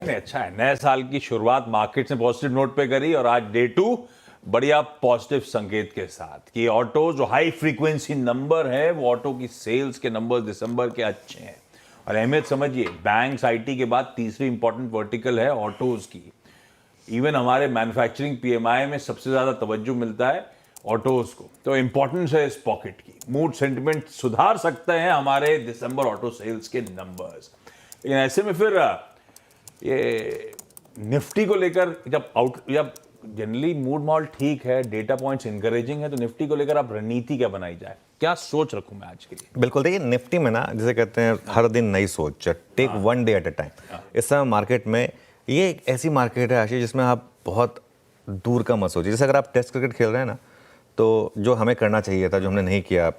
अच्छा है, नए साल की शुरुआत मार्केट ने पॉजिटिव नोट पे करी और आज डे 2 बढ़िया पॉजिटिव संकेत के साथ कि ऑटो जो हाई फ्रीक्वेंसी नंबर है वो ऑटो की सेल्स के नंबर दिसंबर के अच्छे हैं। और अहमियत समझिए, बैंक्स आईटी के बाद तीसरी इंपॉर्टेंट वर्टिकल है ऑटोज की। इवन हमारे मैन्युफैक्चरिंग पीएमआई में सबसे ज्यादा तवज्जो मिलता है ऑटोज को, तो इंपॉर्टेंस है इस पॉकेट की। मूड सेंटिमेंट सुधार सकते हैं हमारे दिसंबर ऑटो सेल्स के नंबर्स। लेकिन ऐसे में फिर ये निफ्टी को लेकर जब जनरली मूड मॉल ठीक है, डेटा पॉइंट्स इंकरेजिंग है, तो निफ्टी को लेकर आप रणनीति क्या बनाई जाए, क्या सोच रखूं मैं आज के लिए? बिल्कुल, देखिए निफ्टी में ना जैसे कहते हैं हर दिन नई सोच, take one day at a time. इस समय मार्केट में ये एक ऐसी मार्केट है आशीष जिसमें आप बहुत दूर का मत सोचिए। जैसे अगर आप टेस्ट क्रिकेट खेल रहे हैं ना, तो जो हमें करना चाहिए था, जो हमने नहीं किया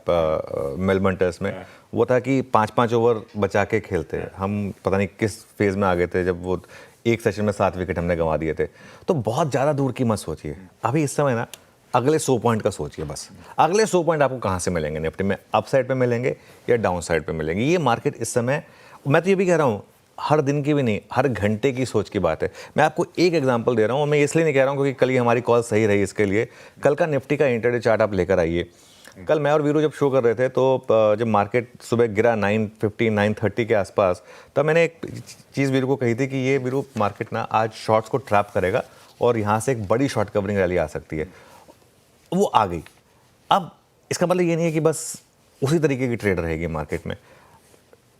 मेलबर्न टेस्ट में, वो था कि 5-5 ओवर बचा के खेलते। हम पता नहीं किस फेज में आ गए थे जब वो एक सेशन में 7 विकेट हमने गंवा दिए थे। तो बहुत ज़्यादा दूर की मत सोचिए अभी इस समय ना, अगले 100 पॉइंट का सोचिए बस। अगले 100 पॉइंट आपको कहाँ से मिलेंगे निफ्टी में, अप साइड पे मिलेंगे या डाउन साइड पे मिलेंगे। ये मार्केट इस समय, मैं तो ये भी कह रहा हूँ, हर दिन की भी नहीं, हर घंटे की सोच की बात है। मैं आपको एक एग्जांपल दे रहा हूँ, मैं इसलिए नहीं कह रहा हूँ क्योंकि कल ही हमारी कॉल सही रही इसके लिए। कल का निफ्टी का इंटरडे चार्ट आप लेकर आइए। कल मैं और वीरू जब शो कर रहे थे तो जब मार्केट सुबह गिरा 9:50 9:30 के आसपास, तब मैंने एक चीज़ वीरू को कही थी कि ये वीरू मार्केट ना आज शॉर्ट्स को ट्रैप करेगा और यहाँ से एक बड़ी शॉर्ट कवरिंग रैली आ सकती है। वो आ गई। अब इसका मतलब ये नहीं है कि बस उसी तरीके की ट्रेड रहेगी मार्केट में।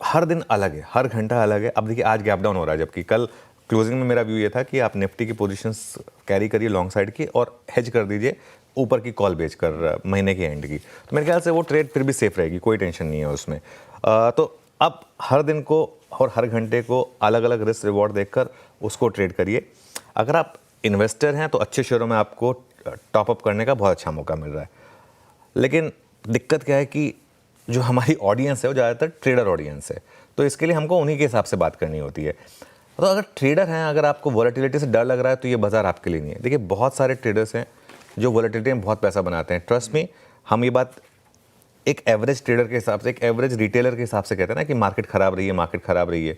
हर दिन अलग है, हर घंटा अलग है। अब देखिए आज गैप डाउन हो रहा है, जबकि कल क्लोजिंग में मेरा व्यू ये था कि आप निफ्टी की पोजीशंस कैरी करिए लॉन्ग साइड की और हेज कर दीजिए ऊपर की कॉल बेचकर महीने के एंड की। तो मेरे ख्याल से वो ट्रेड फिर भी सेफ रहेगी, कोई टेंशन नहीं है उसमें। तो अब हर दिन को और हर घंटे को अलग अलग रिस्क रिवॉर्ड देखकर उसको ट्रेड करिए। अगर आप इन्वेस्टर हैं तो अच्छे शेयरों में आपको टॉप अप करने का बहुत अच्छा मौका मिल रहा है। लेकिन दिक्कत क्या है कि जो हमारी ऑडियंस है वो ज़्यादातर ट्रेडर ऑडियंस है, तो इसके लिए हमको उन्हीं के हिसाब से बात करनी होती है। तो अगर ट्रेडर हैं, अगर आपको वॉलेटिलिटी से डर लग रहा है तो ये बाजार आपके लिए नहीं है। देखिए बहुत सारे ट्रेडर्स हैं जो वॉलेटिलिटी में बहुत पैसा बनाते हैं। ट्रस्ट में, हम ये बात एक एवरेज ट्रेडर के हिसाब से, एक एवरेज रिटेलर के हिसाब से कहते हैं ना कि मार्केट खराब रही है, मार्केट खराब रही है।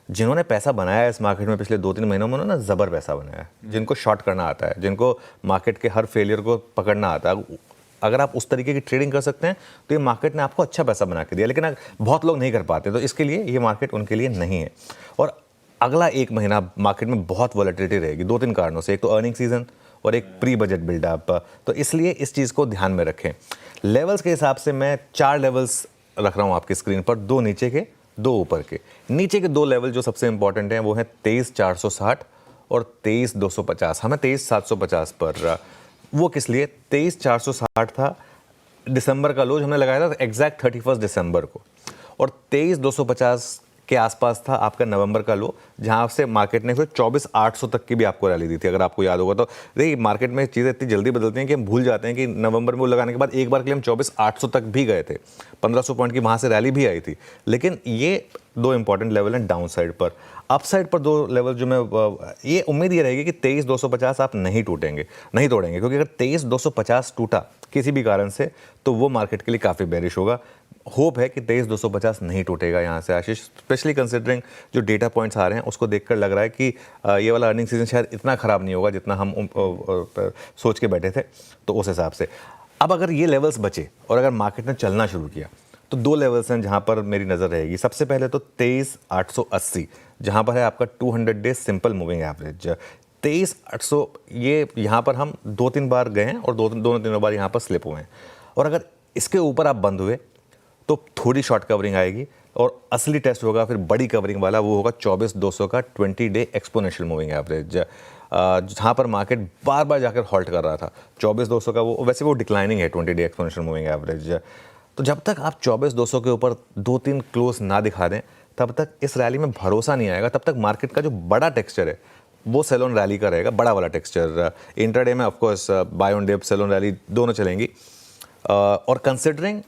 जिन्होंने पैसा बनाया है इस मार्केट में पिछले 2-3 महीनों में, उन्होंने ज़बर पैसा बनाया है। जिनको शॉर्ट करना आता है, जिनको मार्केट के हर फेलियर को पकड़ना आता है, अगर आप उस तरीके की ट्रेडिंग कर सकते हैं तो ये मार्केट ने आपको अच्छा पैसा बना के दिया। लेकिन बहुत लोग नहीं कर पाते, तो इसके लिए ये मार्केट उनके लिए नहीं है। और अगला 1 महीना मार्केट में बहुत वॉलेटिलिटी रहेगी 2-3 कारणों से। एक तो अर्निंग सीजन और एक प्री बजट बिल्डअप, तो इसलिए इस चीज़ को ध्यान में रखें। लेवल्स के हिसाब से मैं 4 लेवल्स रख रहा हूँ आपकी स्क्रीन पर, 2 नीचे के 2 ऊपर के। नीचे के 2 लेवल जो सबसे इंपॉर्टेंट हैं वो हैं 23,460 और 23,250। हमें 23,750 पर, वो किस लिए? 23,460 था दिसंबर का लो जो हमने लगाया था एग्जैक्ट 31 दिसंबर को, और 23,250 के आसपास था आपका नवंबर का लो, जहां से मार्केट ने फिर 24,800 तक की भी आपको रैली दी थी, अगर आपको याद होगा तो। देखिए मार्केट में चीज़ें इतनी जल्दी बदलती हैं कि हम भूल जाते हैं कि नवंबर में वो लगाने के बाद एक बार के लिए हम 24,800 तक भी गए थे, 1500 पॉइंट की वहां से रैली भी आई थी। लेकिन ये 2 इंपॉर्टेंट लेवल हैं डाउन साइड पर। अप साइड पर 2 लेवल जो मैं, ये उम्मीद ये रहेगी कि 23,250 आप नहीं तोड़ेंगे, क्योंकि अगर 23,250 टूटा किसी भी कारण से तो वो मार्केट के लिए काफ़ी बेरिश होगा। होप है कि 23,250 नहीं टूटेगा यहाँ से आशीष, स्पेशली कंसिडरिंग जो डेटा पॉइंट्स आ रहे हैं उसको देखकर लग रहा है कि ये वाला अर्निंग सीजन शायद इतना ख़राब नहीं होगा जितना हम सोच के बैठे थे। तो उस हिसाब से अब अगर ये लेवल्स बचे और अगर मार्केट ने चलना शुरू किया तो 2 लेवल्स हैं जहाँ पर मेरी नज़र रहेगी। सबसे पहले तो 23,880, जहाँ पर है आपका 200 डे सिंपल मूविंग एवरेज। 23,800 ये यहाँ पर हम 2-3 बार गए हैं और दोनों तीनों बार यहाँ पर स्लिप हुए हैं। और अगर इसके ऊपर आप बंद हुए तो थोड़ी शॉर्ट कवरिंग आएगी और असली टेस्ट होगा फिर बड़ी कवरिंग वाला, वो होगा 24,200 का 20 डे एक्सपोनेंशियल मूविंग एवरेज, जहाँ पर मार्केट बार बार जाकर हॉल्ट कर रहा था। 24,200 का वो, वैसे वो डिक्लाइनिंग है 20 डे एक्सपोनेंशियल मूविंग एवरेज। तो जब तक आप 24,200 के ऊपर 2-3 क्लोज ना दिखा दें तब तक इस रैली में भरोसा नहीं आएगा। तब तक मार्केट का जो बड़ा टेक्सचर है वो सेल ऑन रैली का रहेगा, बड़ा वाला टेक्सचर। इंट्राडे में of course buy on dip, sell on rally दोनों चलेंगी। और कंसिडरिंग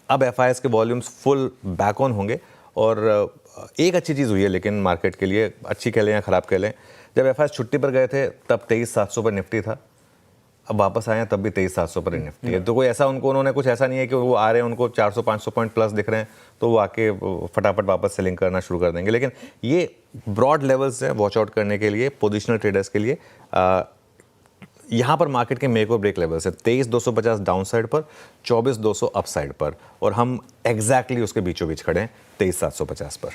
अब एफआईएस के वॉल्यूम्स फुल बैक ऑन होंगे, और एक अच्छी चीज़ हुई है लेकिन मार्केट के लिए, अच्छी कह लें या ख़राब कह लें, जब एफआईएस छुट्टी पर गए थे तब 23,700 पर निफ्टी था। अब वापस आए हैं तब भी 23,700 पर निफ्टी है। तो कोई ऐसा उन्होंने कुछ ऐसा नहीं है कि वो आ रहे हैं उनको 400-500 पॉइंट प्लस दिख रहे हैं तो वो आके फटाफट वापस सेलिंग करना शुरू कर देंगे। लेकिन ये ब्रॉड लेवल्स हैं वॉच आउट करने के लिए, पोजिशनल ट्रेडर्स के लिए। यहाँ पर मार्केट के मेक और ब्रेक लेवल्स है 23,250 डाउन साइड पर, 24,200 अप साइड पर, और हम एग्जैक्टली उसके बीचों बीच खड़े हैं 23,750 पर।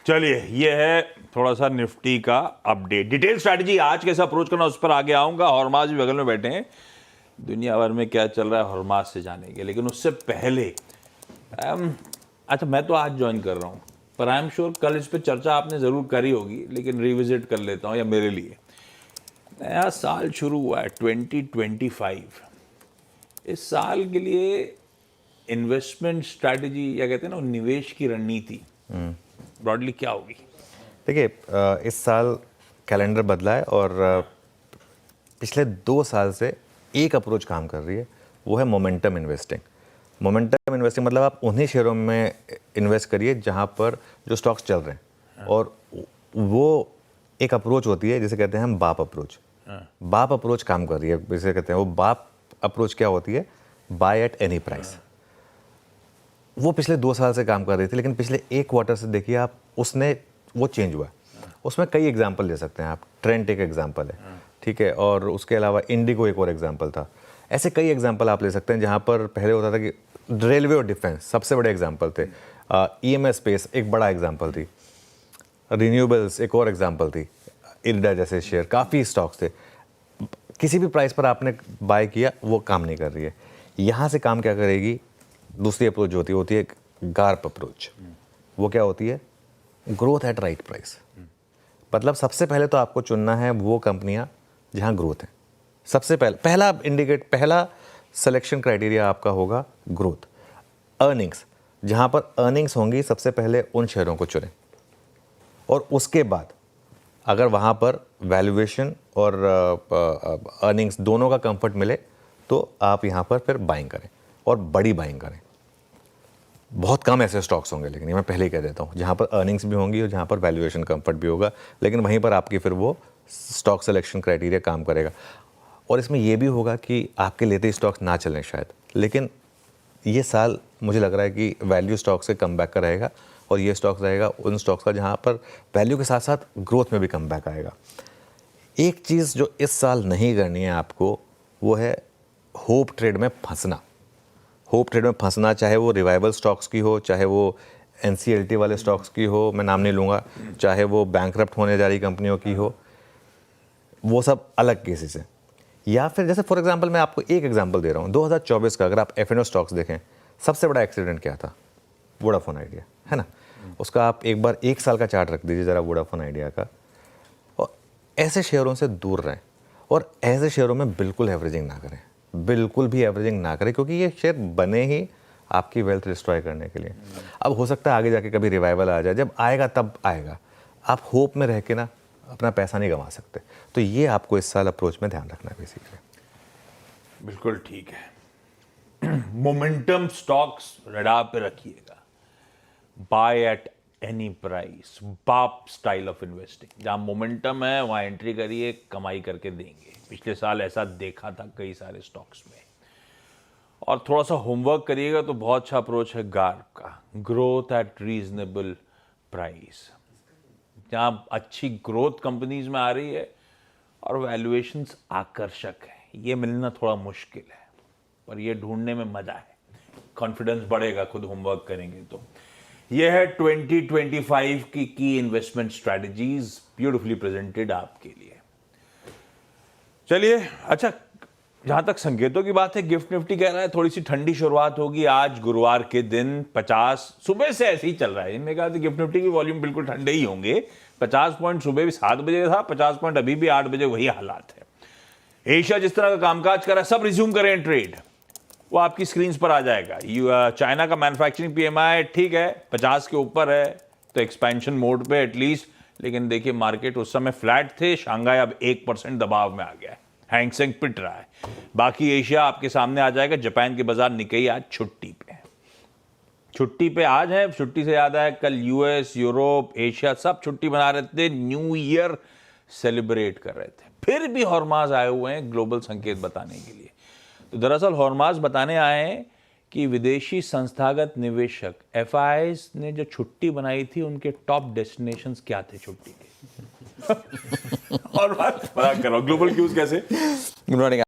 चलिए, ये है थोड़ा सा निफ्टी का अपडेट। डिटेल स्ट्रैटेजी आज कैसे अप्रोच करना उस पर आगे आऊंगा। हॉर्मास भी बगल में बैठे हैं, दुनिया भर में क्या चल रहा है हॉर्मास से जानेंगे। लेकिन उससे पहले अच्छा, मैं तो आज ज्वाइन कर रहा हूँ, पर आई एम श्योर कल इस पर चर्चा आपने ज़रूर करी होगी, लेकिन रिविजिट कर लेता हूँ। या मेरे लिए नया साल शुरू हुआ है 2025। इस साल के लिए इन्वेस्टमेंट स्ट्रैटेजी या कहते हैं ना निवेश की रणनीति ब्रॉडली क्या होगी? देखिए, इस साल कैलेंडर बदला है और पिछले 2 साल से एक अप्रोच काम कर रही है, वो है मोमेंटम इन्वेस्टिंग। मोमेंटम इन्वेस्टिंग मतलब आप उन्हीं शेयरों में इन्वेस्ट करिए जहां पर जो स्टॉक्स चल रहे हैं, और वो एक अप्रोच होती है जिसे कहते हैं हम बाप अप्रोच। बाप अप्रोच काम कर रही है, जिसे कहते हैं वो बाप अप्रोच क्या होती है, बाय एट एनी प्राइस। वो पिछले 2 साल से काम कर रही थी, लेकिन पिछले 1 क्वार्टर से देखिए आप, उसने वो चेंज हुआ। उसमें कई एग्जाम्पल ले सकते हैं आप। ट्रेंट एक एग्जाम्पल है, ठीक है, और उसके अलावा इंडिगो एक और एग्जाम्पल था। ऐसे कई एग्जाम्पल आप ले सकते हैं जहाँ पर पहले होता था कि रेलवे और डिफेंस सबसे बड़े एग्जाम्पल थे, EMS स्पेस एक बड़ा एग्जाम्पल थी, रिन्यूएबल्स एक और एग्जाम्पल थी, इरडा जैसे शेयर, काफ़ी स्टॉक्स थे। किसी भी प्राइस पर आपने बाय किया, वो काम नहीं कर रही है। यहाँ से काम क्या करेगी, दूसरी अप्रोच जो होती है गार्प अप्रोच। वो क्या होती है, ग्रोथ एट राइट प्राइस। मतलब सबसे पहले तो आपको चुनना है वो कंपनियां जहां ग्रोथ है। सबसे पहला सिलेक्शन क्राइटेरिया आपका होगा ग्रोथ। अर्निंग्स, जहां पर अर्निंग्स होंगी सबसे पहले उन शेयरों को चुनें, और उसके बाद अगर वहां पर वैल्यूएशन और अर्निंग्स दोनों का कंफर्ट मिले तो आप यहां पर फिर बाइंग करें, और बड़ी बाइंग करें। बहुत कम ऐसे स्टॉक्स होंगे, लेकिन ये मैं पहले ही कह देता हूँ, जहाँ पर अर्निंग्स भी होंगी और जहाँ पर वैल्यूएशन कंफर्ट भी होगा, लेकिन वहीं पर आपकी फिर वो स्टॉक सिलेक्शन क्राइटेरिया काम करेगा। और इसमें ये भी होगा कि आपके लेते स्टॉक्स ना चलें शायद, लेकिन ये साल मुझे लग रहा है कि वैल्यू स्टॉक से कम बैक का रहेगा, और ये स्टॉक्स रहेगा उन स्टॉक्स का जहाँ पर वैल्यू के साथ साथ ग्रोथ में भी कम बैक आएगा। एक चीज़ जो इस साल नहीं करनी है आपको, वो है होप ट्रेड में फंसना। होप ट्रेड में फंसना, चाहे वो रिवाइवल स्टॉक्स की हो, चाहे वो NCLT वाले स्टॉक्स की हो, मैं नाम नहीं लूँगा, चाहे वो बैंकरप्ट होने जा रही कंपनियों की हो, वो सब अलग केसेस हैं। या फिर जैसे फॉर एग्जांपल मैं आपको एक एग्जांपल दे रहा हूँ, 2024 का अगर आप F&O स्टॉक्स देखें, सबसे बड़ा एक्सीडेंट क्या था, वोडाफोन आइडिया, है ना। उसका आप एक बार 1 साल का चार्ट रख दीजिए ज़रा वोडाफोन आइडिया का, और ऐसे शेयरों से दूर रहें, और ऐसे शेयरों में बिल्कुल एवरेजिंग ना करें, बिल्कुल भी एवरेजिंग ना करें, क्योंकि ये शेयर बने ही आपकी वेल्थ डिस्ट्रॉय करने के लिए। अब हो सकता है आगे जाके कभी रिवाइवल आ जाए, जब आएगा तब आएगा, आप होप में रह के ना अपना पैसा नहीं गंवा सकते। तो ये आपको इस साल अप्रोच में ध्यान रखना है बेसिकली। बिल्कुल ठीक है। मोमेंटम स्टॉक्स रडार पे रखिएगा, बाय एट एनी प्राइस, बाप स्टाइल ऑफ इन्वेस्टिंग। जहां मोमेंटम है वहां एंट्री करिए, कमाई करके देंगे। पिछले साल ऐसा देखा था कई सारे स्टॉक्स में। और थोड़ा सा होमवर्क करिएगा तो बहुत अच्छा अप्रोच है गार्प का, ग्रोथ एट रीजनेबल प्राइस। जहां अच्छी ग्रोथ कंपनीज में आ रही है और वैल्यूएशंस आकर्षक है, ये मिलना थोड़ा मुश्किल है, पर ये ढूंढने में मजा है। कॉन्फिडेंस बढ़ेगा खुद होमवर्क करेंगे तो। यह है 2025 की इन्वेस्टमेंट स्ट्रैटेजीज, ब्यूटिफुली प्रेजेंटेड आपके लिए। चलिए, अच्छा, जहां तक संकेतों की बात है, गिफ्ट निफ्टी कह रहा है थोड़ी सी ठंडी शुरुआत होगी आज गुरुवार के दिन। 50 सुबह से ऐसे ही चल रहा है, इनमें कहा था गिफ्ट निफ्टी की वॉल्यूम बिल्कुल ठंडे ही होंगे। 50 पॉइंट सुबह भी 7 बजे था, 50 पॉइंट अभी भी 8 बजे, वही हालात है। एशिया जिस तरह का कामकाज कर रहा है, सब रिज्यूम करें ट्रेड, वो आपकी स्क्रीन पर आ जाएगा। चाइना का मैन्युफैक्चरिंग PMI ठीक है, 50 के ऊपर है, तो एक्सपेंशन मोड पे एटलीस्ट। लेकिन देखिए, मार्केट उस समय फ्लैट थे, शंघाई अब 1% दबाव में आ गया है, हैंगसेंग पिट रहा है। बाकी एशिया आपके सामने आ जाएगा। जापान के बाजार निकई आज छुट्टी पे है, छुट्टी पे आज है। छुट्टी से याद आया, कल US, यूरोप, एशिया सब छुट्टी बना रहे थे। न्यू ईयर सेलिब्रेट कर रहे थे। फिर भी हॉर्माज आए हुए हैं ग्लोबल संकेत बताने के लिए। तो दरअसल हॉर्माज बताने आए हैं कि विदेशी संस्थागत निवेशक FIIs ने जो छुट्टी बनाई थी उनके टॉप डेस्टिनेशंस क्या थे छुट्टी के। और बात कर रहा हूं, ग्लोबल क्यूज कैसे? Good morning